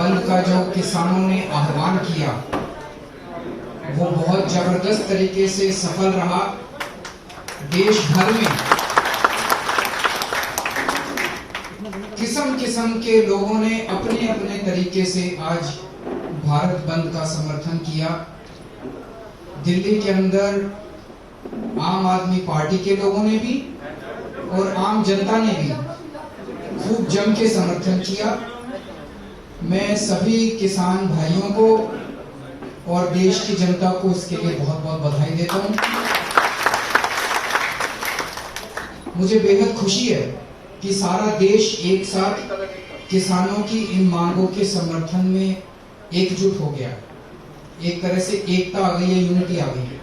बंद का जो किसानों ने आह्वान किया वो बहुत जबरदस्त तरीके से सफल रहा। देश भर में किस्म किस्म के लोगों ने अपने अपने तरीके से आज भारत बंद का समर्थन किया। दिल्ली के अंदर आम आदमी पार्टी के लोगों ने भी और आम जनता ने भी खूब जम के समर्थन किया। मैं सभी किसान भाइयों को और देश की जनता को इसके लिए बहुत बहुत बधाई देता हूं। मुझे बेहद खुशी है कि सारा देश एक साथ किसानों की इन मांगों के समर्थन में एकजुट हो गया। एक तरह से एकता आ गई है, यूनिटी आ गई है।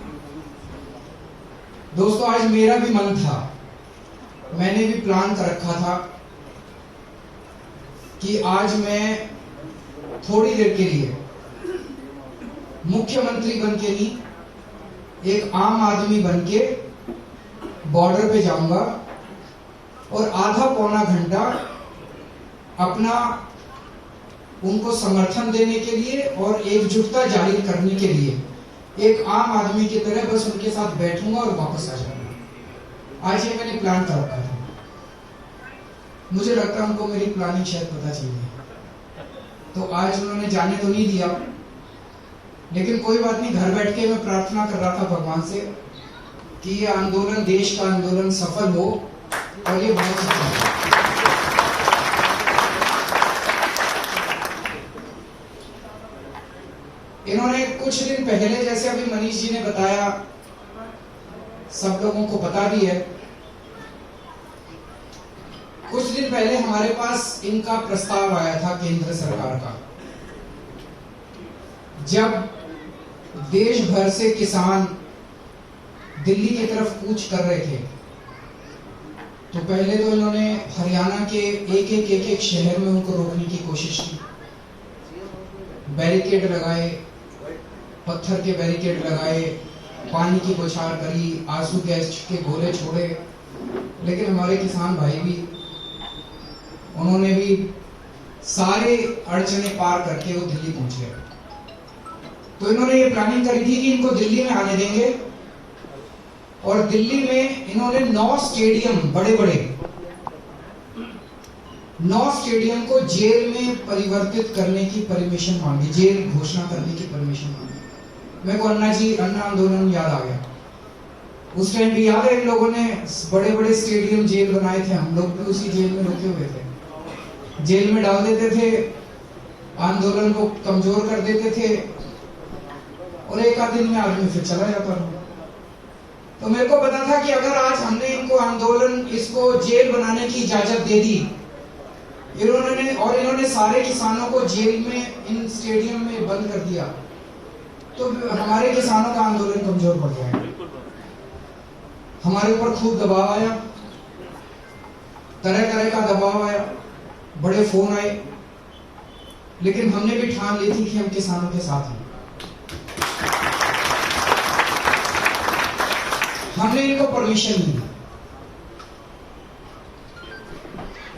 दोस्तों, आज मेरा भी मन था, मैंने भी प्लान कर रखा था कि आज मैं थोड़ी देर के लिए मुख्यमंत्री बन के नहीं, एक आम आदमी बन के बॉर्डर पे जाऊंगा और आधा पौना घंटा अपना उनको समर्थन देने के लिए और एकजुटता जाहिर करने के लिए एक आम आदमी की तरह बस उनके साथ बैठूंगा और वापस आ जाऊंगा। आज ये मैंने प्लान कर रखा था। मुझे लगता है उनको मेरी प्लानिंग शायद पता चल गई, तो आज उन्होंने जाने तो नहीं दिया, लेकिन कोई बात नहीं। घर बैठ के मैं प्रार्थना कर रहा था भगवान से कि ये आंदोलन, देश का आंदोलन सफल हो, और ये बहुत सफल हो। इन्होंने कुछ दिन पहले, जैसे अभी मनीष जी ने बताया, सब लोगों को पता भी है, कुछ दिन पहले हमारे पास इनका प्रस्ताव आया था केंद्र सरकार का। जब देश भर से किसान दिल्ली की तरफ कूच कर रहे थे, तो पहले तो इन्होंने हरियाणा के एक एक शहर में उनको रोकने की कोशिश की। बैरिकेड लगाए, पत्थर के बैरिकेड लगाए, पानी की बौछार करी, आंसू गैस के गोले छोड़े, लेकिन हमारे किसान भाई भी, उन्होंने भी सारे अड़चने पार करके वो दिल्ली पहुंच गए। तो इन्होंने ये प्लानिंग करी थी कि इनको दिल्ली में आने देंगे, और दिल्ली में इन्होंने 9 स्टेडियम, बड़े बड़े 9 स्टेडियम को जेल में परिवर्तित करने की परमिशन मांगी, जेल घोषणा करने की परमिशन मांगी। मेरे को अन्ना आंदोलन याद आ गया। उस टाइम भी याद है, इन लोगों ने बड़े बड़े स्टेडियम, जेल बनाए थे। हम लोग भी उसी जेल में रुके हुए थे। जेल में डाल देते थे, आंदोलन को कमजोर कर देते थे, और एक आध दिन में आदमी फिर चला जाता था। तो मेरे को पता था कि अगर आज हमने इनको आंदोलन, इसको जेल बनाने की इजाजत दे दी, इन्होंने सारे किसानों को जेल में, इन स्टेडियम में बंद कर दिया, तो हमारे किसानों का आंदोलन कमजोर पड़ जाएगा। हमारे ऊपर खूब दबाव आया, तरह तरह का दबाव आया, बड़े फोन आए, लेकिन हमने भी ठान ली थी कि हम किसानों के साथ हैं। हमने इनको परमिशन नहीं दी।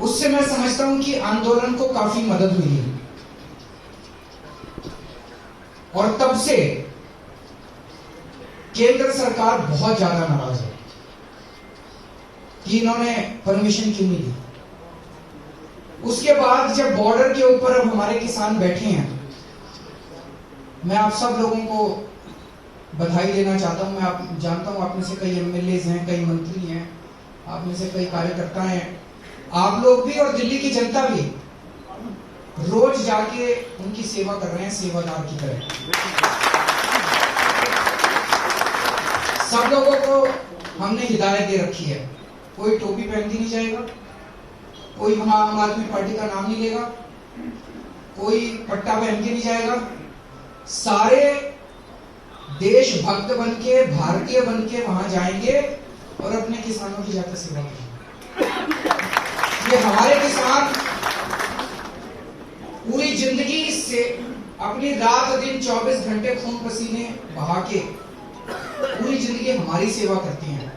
उससे मैं समझता हूं कि आंदोलन को काफी मदद मिली, और तब से केंद्र सरकार बहुत ज्यादा नाराज है कि इन्होंने परमिशन क्यों नहीं दी। उसके बाद जब बॉर्डर के ऊपर अब हमारे किसान बैठे हैं, मैं आप सब लोगों को बधाई देना चाहता हूं। मैं आप जानता हूं, आप में से कई एमएलए हैं, कई मंत्री हैं, आप में से कई कार्यकर्ता हैं, आप लोग भी और दिल्ली की जनता भी रोज जाके उनकी सेवा कर रहे हैं, सेवादार की तरह। सब लोगों को हमने हिदायत दे रखी है, कोई टोपी पहन के नहीं जाएगा, कोई वहां आम आदमी पार्टी का नाम नहीं लेगा, कोई पट्टा पहन के नहीं जाएगा। सारे देशभक्त बन के, भारतीय बन के वहां जाएंगे और अपने किसानों की जाकर सेवा करेंगे। ये हमारे किसान पूरी जिंदगी से अपनी रात दिन 24 घंटे खून पसीने बहा के पूरी जिंदगी हमारी सेवा करते हैं।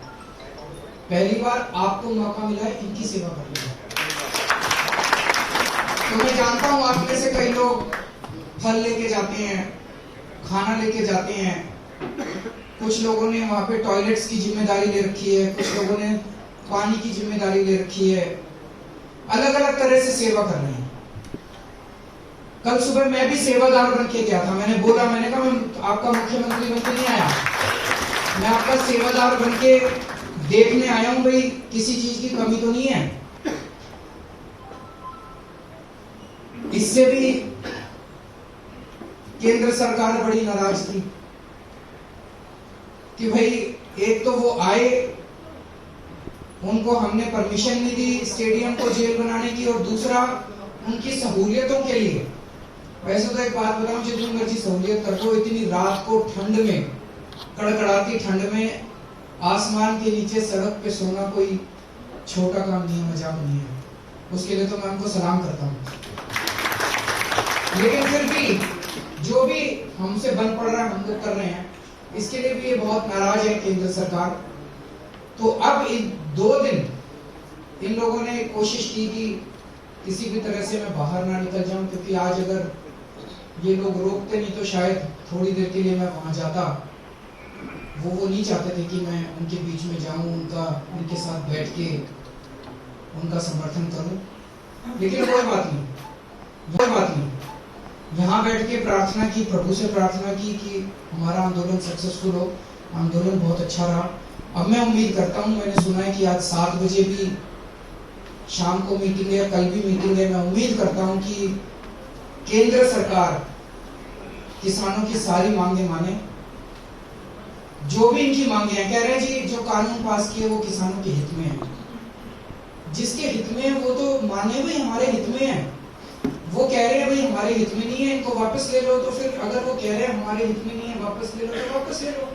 पहली बार आपको मौका मिला है इनकी सेवा करने का। तो तो मैं जानता हूं आप में से कई लोग फल लेके जाते हैं, खाना लेके जाते हैं, कुछ लोगों ने वहां पे टॉयलेट्स की जिम्मेदारी ले रखी है, कुछ लोगों ने पानी की जिम्मेदारी ले रखी है, अलग अलग तरह से सेवा कर रहे हैं। कल सुबह मैं भी सेवादार बन के गया था। मैंने कहा मैं आपका मुख्यमंत्री बन के नहीं आया, मैं आपका सेवादार बन के देखने आया हूं भाई किसी चीज की कमी तो नहीं है। इससे भी केंद्र सरकार बड़ी नाराज थी कि भाई एक तो वो आए, उनको हमने परमिशन नहीं दी स्टेडियम को जेल बनाने की, और दूसरा उनकी सहूलियतों के लिए। वैसे तो एक बात बताऊं, जितनी मर्जी सहूलियत कर दो, इतनी रात को ठंड में, कड़कड़ाती ठंड में आसमान के नीचे सड़क पे सोना कोई छोटा काम नहीं है, मजाक नहीं है। उसके लिए तो मैं उनको सलाम करता हूं। लेकिन फिर भी जो भी हमसे बन पड़ रहा है हम लोग कर रहे हैं, इसके लिए भी ये बहुत नाराज है केंद्र सरकार। तो अब इन 2 दिन इन लोगों ने कोशिश की कि किसी भी तरह से मैं बाहर ना निकल जाऊं, क्योंकि आज अगर ये लोग रोकते नहीं तो शायद थोड़ी देर के लिए मैं वहां जाता। वो नहीं चाहते थे कि मैं उनके बीच में जाऊं, उनके साथ बैठ के उनका समर्थन करूं। लेकिन कोई बात नहीं, यहाँ बैठ के प्रार्थना की, प्रभु से प्रार्थना की कि हमारा आंदोलन सक्सेसफुल हो। आंदोलन बहुत अच्छा रहा। अब मैं उम्मीद करता हूँ, मैंने सुना है कि आज 7 बजे भी शाम को मीटिंग है, कल भी मीटिंग है। मैं उम्मीद करता हूँ कि केंद्र सरकार किसानों की सारी मांगे माने। जो भी इनकी मांगे हैं, कह रहे हैं जी जो कानून पास किए वो किसानों के हित में है। जिसके हित में है वो तो माने भाई हमारे हित में है। वो कह रहे हैं भाई हमारे हित में नहीं है, इनको वापस ले लो। तो फिर अगर वो कह रहे हैं हमारे हित में नहीं है, वापस ले लो, तो वापस ले लो।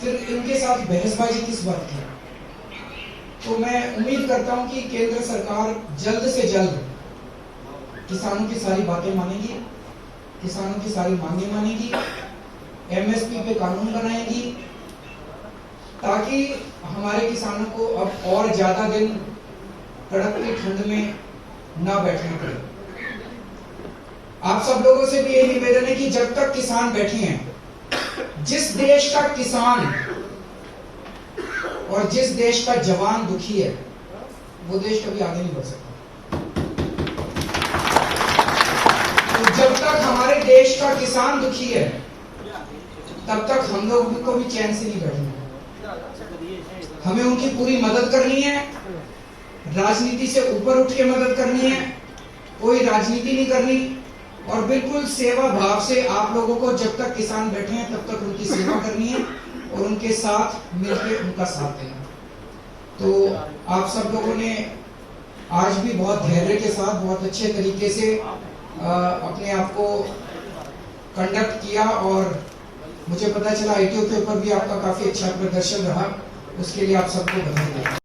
फिर इनके साथ बहसबाजी किस बात की? तो मैं उम्मीद करता हूं कि केंद्र सरकार जल्द से जल्द किसानों की सारी बातें मानेगी, किसानों की सारी मांगे मानेगी, एमएसपी पे कानून बनाएगी, ताकि हमारे किसानों को अब और ज्यादा दिन कड़कती ठंड में ना बैठना पड़े। आप सब लोगों से भी यही निवेदन है कि जब तक किसान बैठे हैं, जिस देश का किसान और जिस देश का जवान दुखी है, वो देश कभी आगे नहीं बढ़ सकता। तो जब तक हमारे देश का किसान दुखी है, तब तक हम लोग को भी चैन से नहीं बैठना। हमें उनकी पूरी मदद करनी है, राजनीति से ऊपर उठ के मदद करनी है, कोई राजनीति नहीं करनी, और बिल्कुल सेवा भाव से आप लोगों को जब तक किसान बैठे हैं तब तक उनकी सेवा करनी है और उनके साथ मिलकर उनका साथ देना। तो आप सब लोगों ने आज भी बहुत धैर्य के साथ, बहुत अच्छे तरीके से अपने आप को कंडक्ट किया, और मुझे पता चला ITO के ऊपर भी आपका काफी अच्छा प्रदर्शन रहा। उसके लिए आप सबको बधाई देता हूं।